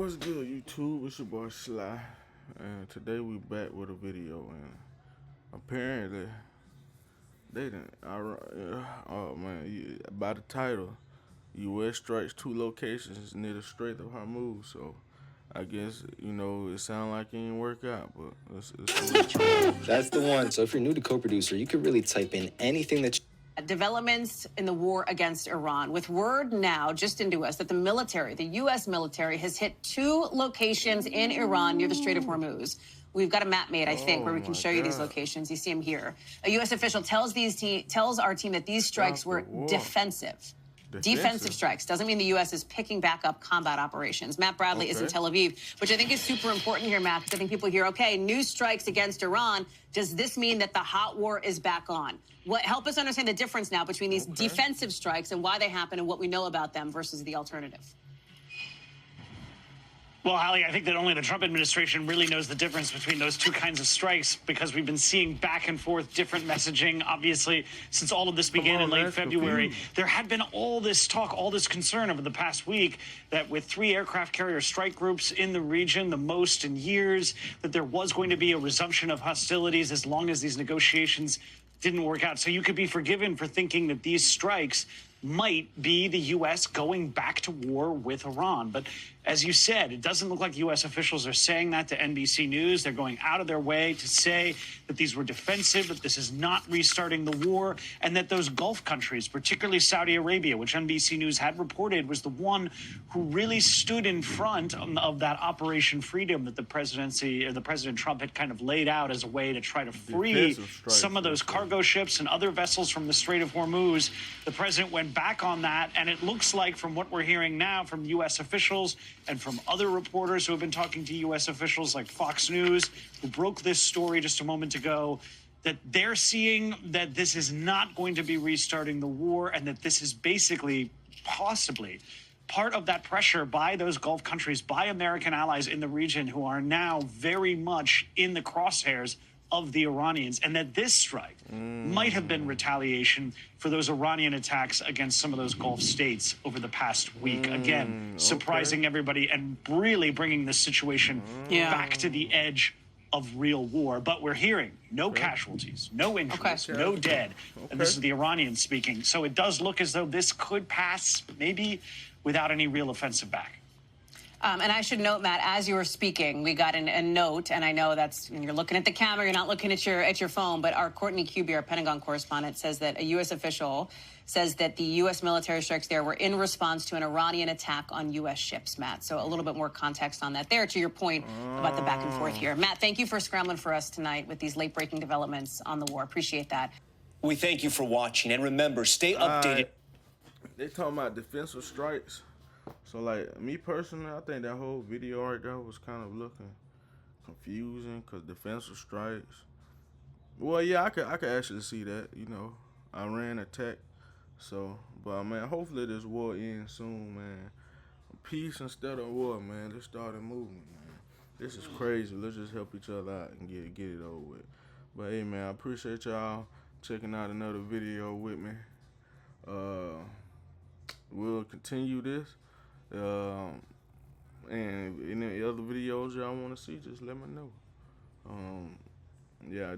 What's good, YouTube? It's your boy Sly, and today we back with a video. And apparently, they didn't. Oh man, by the title, U.S. strikes two locations near the Strait of Hormuz. So I guess it sound like it ain't work out, but let's That's the one. So if you're new to co-producer, you could really type in anything that developments in the war against Iran, with word now just into us that the U.S. military, has hit two locations in Iran near the Strait of Hormuz. We've got a map made, I think, where we can show you these locations. You see them here. A U.S. official tells our team that these strikes were defensive. Defensive strikes. Doesn't mean the U.S. is picking back up combat operations. Matt Bradley is in Tel Aviv, which I think is super important here, Matt, because I think people hear, okay, new strikes against Iran. Does this mean that the hot war is back on? Help us understand the difference now between these defensive strikes and why they happen and what we know about them versus the alternative. Well, Hallie, I think that only the Trump administration really knows the difference between those two kinds of strikes, because we've been seeing back and forth different messaging. Obviously, since all of this began in late February, there had been all this talk, all this concern over the past week that with 3 aircraft carrier strike groups in the region, the most in years, that there was going to be a resumption of hostilities as long as these negotiations didn't work out. So you could be forgiven for thinking that these strikes might be the U.S. going back to war with Iran. But as you said, it doesn't look like U.S. officials are saying that to NBC News. They're going out of their way to say that these were defensive, that this is not restarting the war, and that those Gulf countries, particularly Saudi Arabia, which NBC News had reported was the one who really stood in front of that Operation Freedom that the President Trump had kind of laid out as a way to try to free some of those cargo ships and other vessels from the Strait of Hormuz. The president went back on that, and it looks like, from what we're hearing now from U.S. officials and from other reporters who have been talking to U.S. officials like Fox News, who broke this story just a moment ago, that they're seeing that this is not going to be restarting the war, and that this is basically, possibly, part of that pressure by those Gulf countries, by American allies in the region who are now very much in the crosshairs of the Iranians, and that this strike might have been retaliation for those Iranian attacks against some of those Gulf states over the past week. Again, surprising everybody and really bringing the situation back to the edge of real war. But we're hearing no casualties, no injuries, no dead. And this is the Iranians speaking. So it does look as though this could pass, maybe without any real offensive back. And I should note, Matt, as you were speaking, we got a note, and I know that's when you're looking at the camera, you're not looking at your phone, but our Courtney Kuby, our Pentagon correspondent, says that a U.S. official says that the U.S. military strikes there were in response to an Iranian attack on U.S. ships, Matt. So a little bit more context on that there, to your point about the back and forth here. Matt, thank you for scrambling for us tonight with these late-breaking developments on the war. Appreciate that. We thank you for watching, and remember, stay updated. They talking about defensive strikes. So, like, me personally, I think that whole video right there was kind of looking confusing, because defensive strikes. Well, yeah, I could actually see that, Iran attack. So, but, man, hopefully this war ends soon, man. Peace instead of war, man. Let's start a movement, man. This is crazy. Let's just help each other out and get it over with. But, hey, man, I appreciate y'all checking out another video with me. We'll continue this. And any other videos y'all want to see, just let me know. Yeah,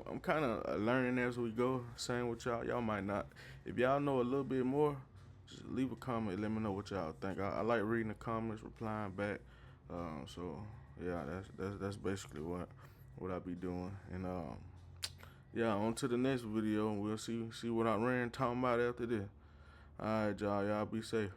I'm kind of learning as we go. Same with y'all. Y'all might not. If y'all know a little bit more, just leave a comment. Let me know what y'all think. I like reading the comments, replying back. So yeah, that's basically what I be doing. And yeah, on to the next video. We'll see what I ran talking about after this. All right, y'all be safe.